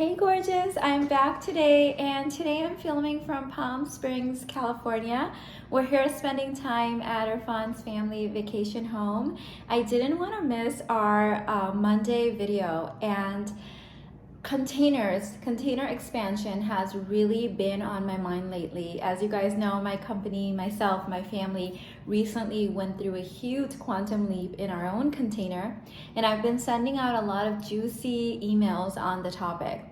Hey gorgeous, I'm back today and today I'm filming from Palm Springs, California. We're here spending time at Irfan's family vacation home. I didn't want to miss our Monday video, and container expansion has really been on my mind lately. As you guys know, my company, myself, my family recently went through a huge quantum leap in our own container, and I've been sending out a lot of juicy emails on the topic.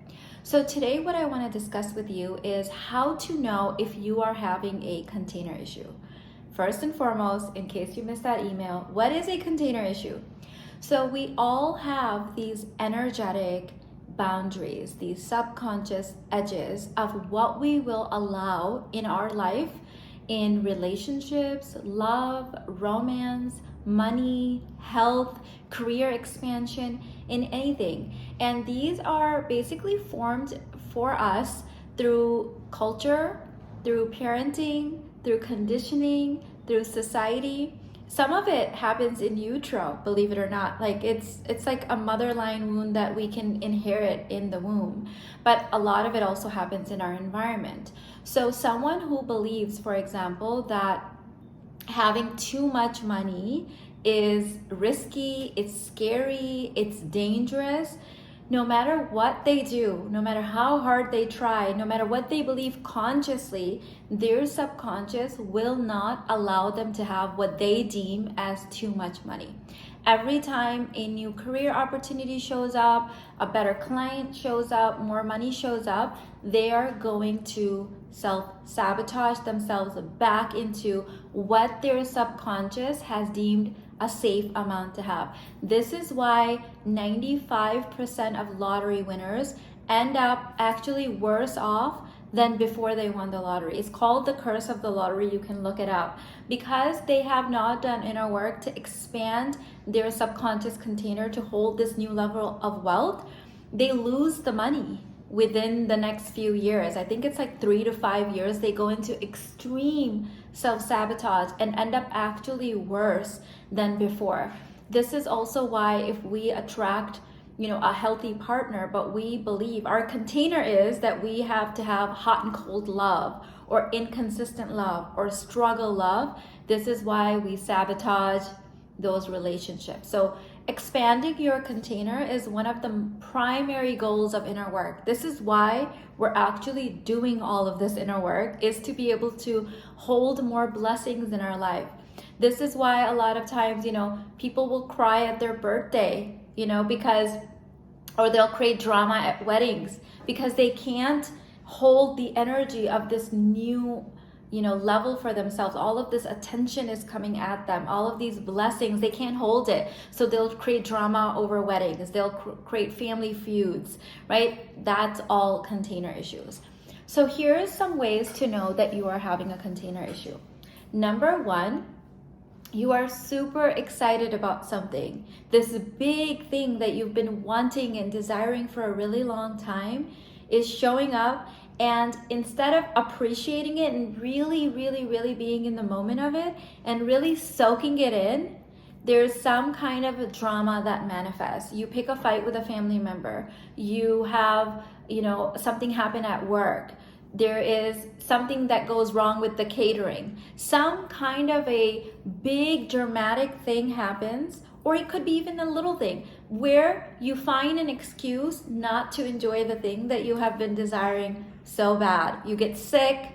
So today what I want to discuss with you is how to know if you are having a container issue. First and foremost, in case you missed that email, what is a container issue? So we all have these energetic boundaries, these subconscious edges of what we will allow in our life, in relationships, love, romance, money, health, career expansion, in anything. And these are basically formed for us through culture, through parenting, through conditioning, through society. Some of it happens in utero, believe it or not. Like it's like a motherline wound that we can inherit in the womb. But a lot of it also happens in our environment. So someone who believes, for example, that having too much money is risky, it's scary, it's dangerous, no matter what they do, no matter how hard they try, no matter what they believe consciously, their subconscious will not allow them to have what they deem as too much money. Every time a new career opportunity shows up, a better client shows up, more money shows up, they are going to self-sabotage themselves back into what their subconscious has deemed a safe amount to have. This is why 95% of lottery winners end up actually worse off than before they won the lottery. It's called the curse of the lottery. You can look it up. Because they have not done inner work to expand their subconscious container to hold this new level of wealth, they lose the money within the next few years. I think it's like 3 to 5 years. They go into extreme self-sabotage and end up actually worse than before. This is also why if we attract a healthy partner, but we believe our container is that we have to have hot and cold love or inconsistent love or struggle love, this is why we sabotage those relationships. So expanding your container is one of the primary goals of inner work. This is why we're actually doing all of this inner work, is to be able to hold more blessings in our life. This is why a lot of times, people will cry at their birthday, or they'll create drama at weddings because they can't hold the energy of this new level for themselves. All of this attention is coming at them, all of these blessings, they can't hold it. So they'll create drama over weddings, they'll create family feuds, right? That's all container issues. So here's some ways to know that you are having a container issue. Number one, you are super excited about something. This big thing that you've been wanting and desiring for a really long time is showing up, and instead of appreciating it and really, really, really being in the moment of it and really soaking it in, there's some kind of a drama that manifests. You pick a fight with a family member. You have, something happen at work. There is something that goes wrong with the catering. Some kind of a big dramatic thing happens, or it could be even a little thing where you find an excuse not to enjoy the thing that you have been desiring so bad. You get sick,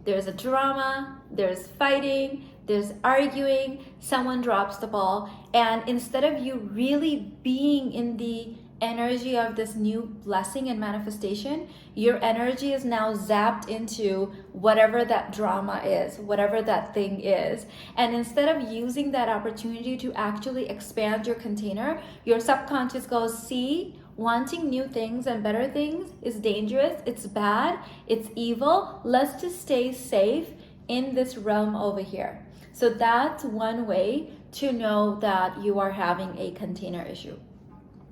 there's a drama, there's fighting, there's arguing, someone drops the ball, and instead of you really being in the energy of this new blessing and manifestation, your energy is now zapped into whatever that drama is, whatever that thing is. And instead of using that opportunity to actually expand your container, your subconscious goes, see, wanting new things and better things is dangerous, it's bad, it's evil, let's just stay safe in this realm over here. So that's one way to know that you are having a container issue.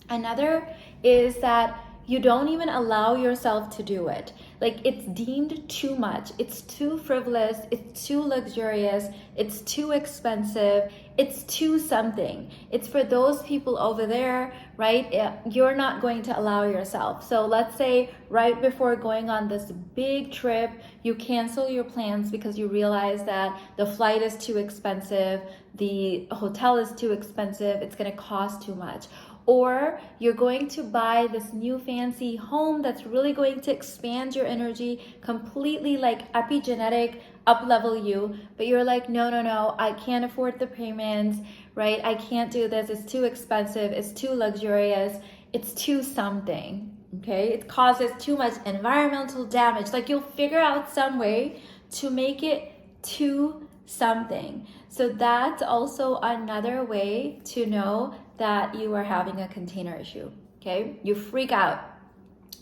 Another is that you don't even allow yourself to do it. Like, it's deemed too much. It's too frivolous. It's too luxurious. It's too expensive. It's too something. It's for those people over there, right? You're not going to allow yourself. So let's say right before going on this big trip, you cancel your plans because you realize that the flight is too expensive, the hotel is too expensive, it's going to cost too much. Or you're going to buy this new fancy home that's really going to expand your energy, completely like epigenetic, up level you, but you're like, no, I can't afford the payments, right? I can't do this. It's too expensive. It's too luxurious. It's too something, okay? It causes too much environmental damage. Like, you'll figure out some way to make it too something. So that's also another way to know that you are having a container issue, okay? You freak out.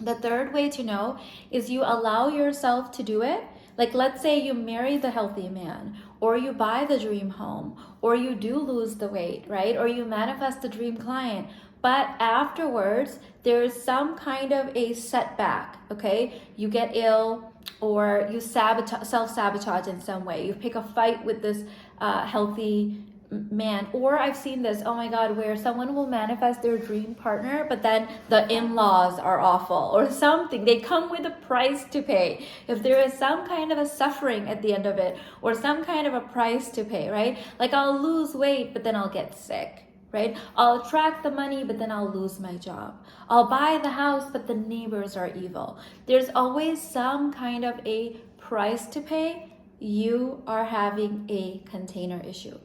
The third way to know is you allow yourself to do it. Like, let's say you marry the healthy man, or you buy the dream home, or you do lose the weight, right? Or you manifest the dream client. But afterwards, there's some kind of a setback, okay? You get ill, or you self-sabotage in some way. You pick a fight with this healthy man. Or I've seen this, oh my God, where someone will manifest their dream partner, but then the in-laws are awful or something. They come with a price to pay. If there is some kind of a suffering at the end of it, or some kind of a price to pay, right? Like, I'll lose weight, but then I'll get sick, right? I'll attract the money, but then I'll lose my job. I'll buy the house, but the neighbors are evil. There's always some kind of a price to pay. You are having a container issue.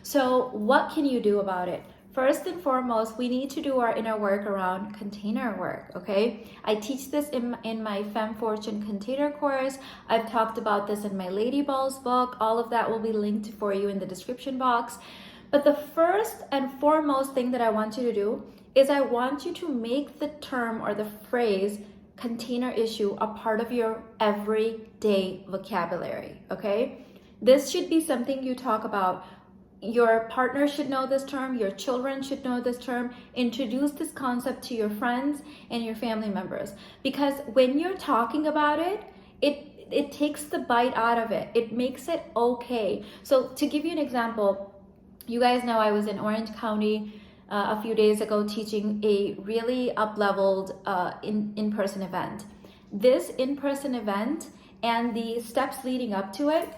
So what can you do about it? First and foremost, we need to do our inner work around container work, okay? I teach this in my Femme Fortune container course. I've talked about this in my Lady Balls book. All of that will be linked for you in the description box. But the first and foremost thing that I want you to do is I want you to make the term or the phrase container issue a part of your everyday vocabulary, okay? This should be something you talk about. Your partner should know this term, your children should know this term. Introduce this concept to your friends and your family members, because when you're talking about it, it takes the bite out of it. It makes it okay. So to give you an example, you guys know I was in Orange County a few days ago teaching a really up-leveled in-person event. This in-person event and the steps leading up to it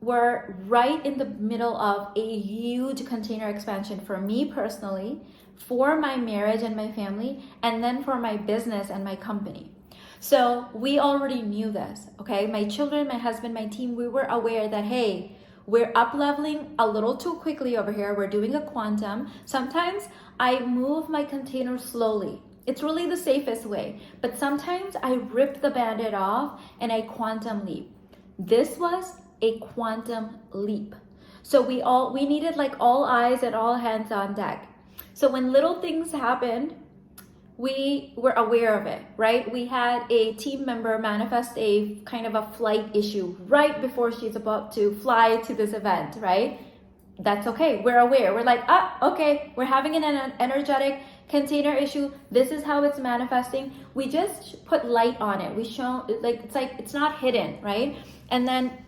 were right in the middle of a huge container expansion for me personally, for my marriage and my family, and then for my business and my company. So we already knew this, okay? My children, my husband, my team, we were aware that, hey, we're up leveling a little too quickly over here. We're doing a quantum. Sometimes I move my container slowly. It's really the safest way. But sometimes I rip the band-aid off and I quantum leap. This was a quantum leap. So we needed like all eyes and all hands on deck. So when little things happened, we were aware of it, right? We had a team member manifest a kind of a flight issue right before she's about to fly to this event, right? That's okay. We're aware. We're like, okay, we're having an energetic container issue. This is how it's manifesting. We just put light on it. We show it's not hidden, right? And then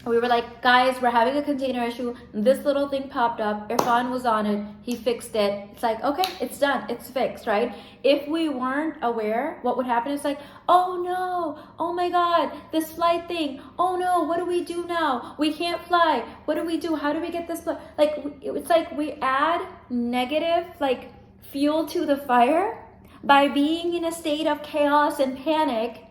we were like, guys, we're having a container issue. This little thing popped up. Irfan was on it. He fixed it. It's like, okay, it's done. It's fixed, right? If we weren't aware, what would happen is like, oh no, oh my God, this flight thing. Oh no, what do we do now? We can't fly. What do we do? How do we get this flight? Like, it's like we add negative, like, fuel to the fire by being in a state of chaos and panic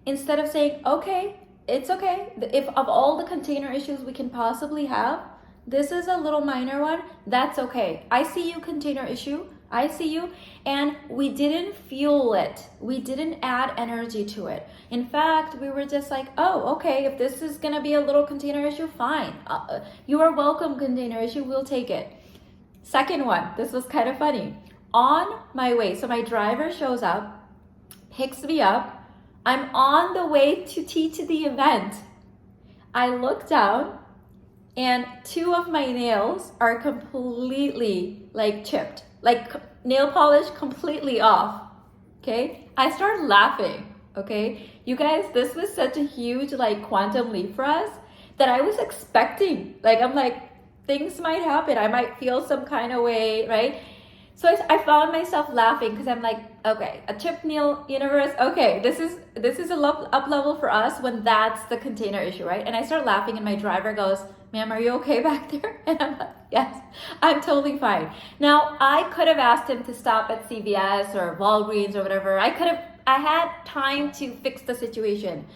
instead of saying, okay, it's okay. If of all the container issues we can possibly have, this is a little minor one, that's okay. I see you, container issue. I see you. And we didn't fuel it. We didn't add energy to it. In fact, we were just like, oh, okay, if this is going to be a little container issue, fine. You are welcome, container issue. We'll take it. Second one, this was kind of funny. On my way, so my driver shows up, picks me up. I'm on the way to teach the event. I look down and two of my nails are completely like chipped, like nail polish completely off. okay? I started laughing, okay? You guys, this was such a huge like quantum leap for us that I was expecting. Like, I'm like, things might happen. I might feel some kind of way, right? So I found myself laughing because I'm like, okay, a chip Neil universe. Okay, this is a up level for us when that's the container issue, right? And I start laughing, and my driver goes, "Ma'am, are you okay back there?" And I'm like, "Yes, I'm totally fine." Now I could have asked him to stop at CVS or Walgreens or whatever. I had time to fix the situation.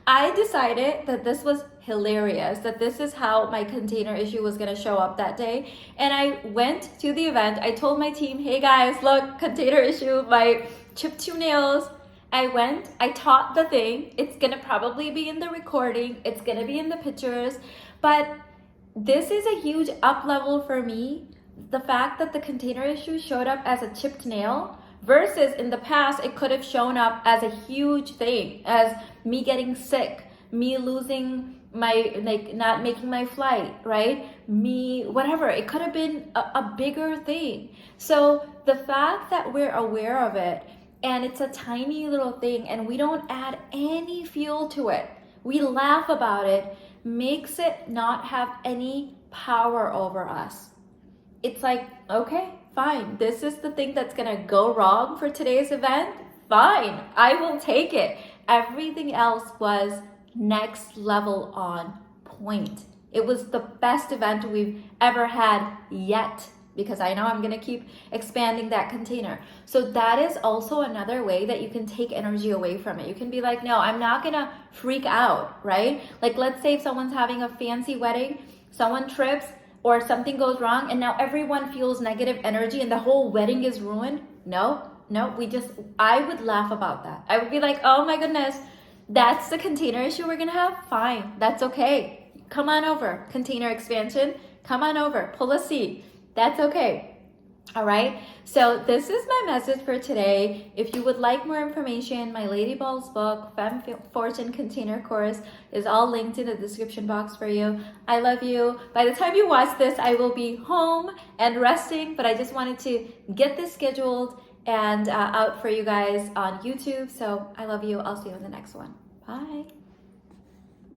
I decided that this was hilarious, that this is how my container issue was gonna show up that day. And I went to the event. I told my team, hey guys, look, container issue, my chipped 2 nails. I went, I taught the thing. It's gonna probably be in the recording. It's gonna be in the pictures. But this is a huge up level for me. The fact that the container issue showed up as a chipped nail versus in the past, it could have shown up as a huge thing, as me getting sick, me losing my, like not making my flight, right? Me, whatever. It could have been a bigger thing. So the fact that we're aware of it and it's a tiny little thing and we don't add any fuel to it, we laugh about it, makes it not have any power over us. It's like, okay, fine. This is the thing that's gonna go wrong for today's event. Fine, I will take it. Everything else was next level on point. It was the best event we've ever had yet, because I know I'm gonna keep expanding that container. So that is also another way that you can take energy away from it. You can be like, no, I'm not gonna freak out, right? Like, let's say if someone's having a fancy wedding, someone trips, or something goes wrong and now everyone feels negative energy and the whole wedding is ruined. No, I would laugh about that. I would be like, oh my goodness, that's the container issue we're gonna have? Fine, that's okay. Come on over, container expansion, come on over, pull a seat, that's okay. All right, so this is my message for today. If you would like more information, my Lady Balls book, Femme Fortune Container Course is all linked in the description box for you. I love you. By the time you watch this, I will be home and resting, but I just wanted to get this scheduled and out for you guys on YouTube. So I love you. I'll see you in the next one. Bye.